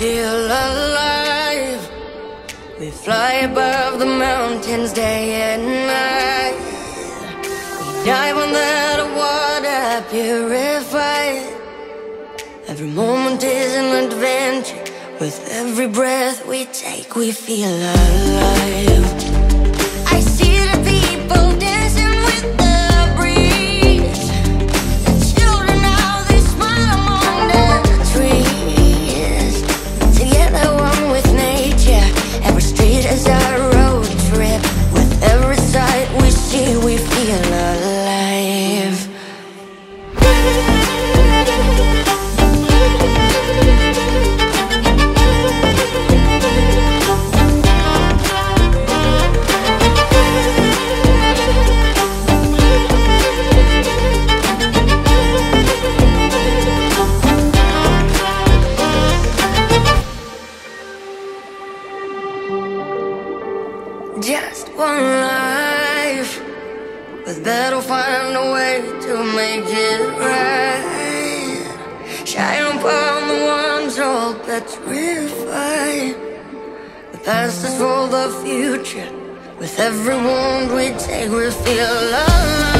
feel alive. We fly above the mountains day and night. We dive under the water purified. Every moment is an adventure. With every breath we take, we feel alive. I see the people dancing with the breeze. The children now, they smile among the trees. Together one with nature. Every street is our road trip. With every sight we see, we feel alive. Just one life, but that'll find a way to make it right. Shine upon the ones all petrified. The past is for the future. With every wound we take, we feel alive.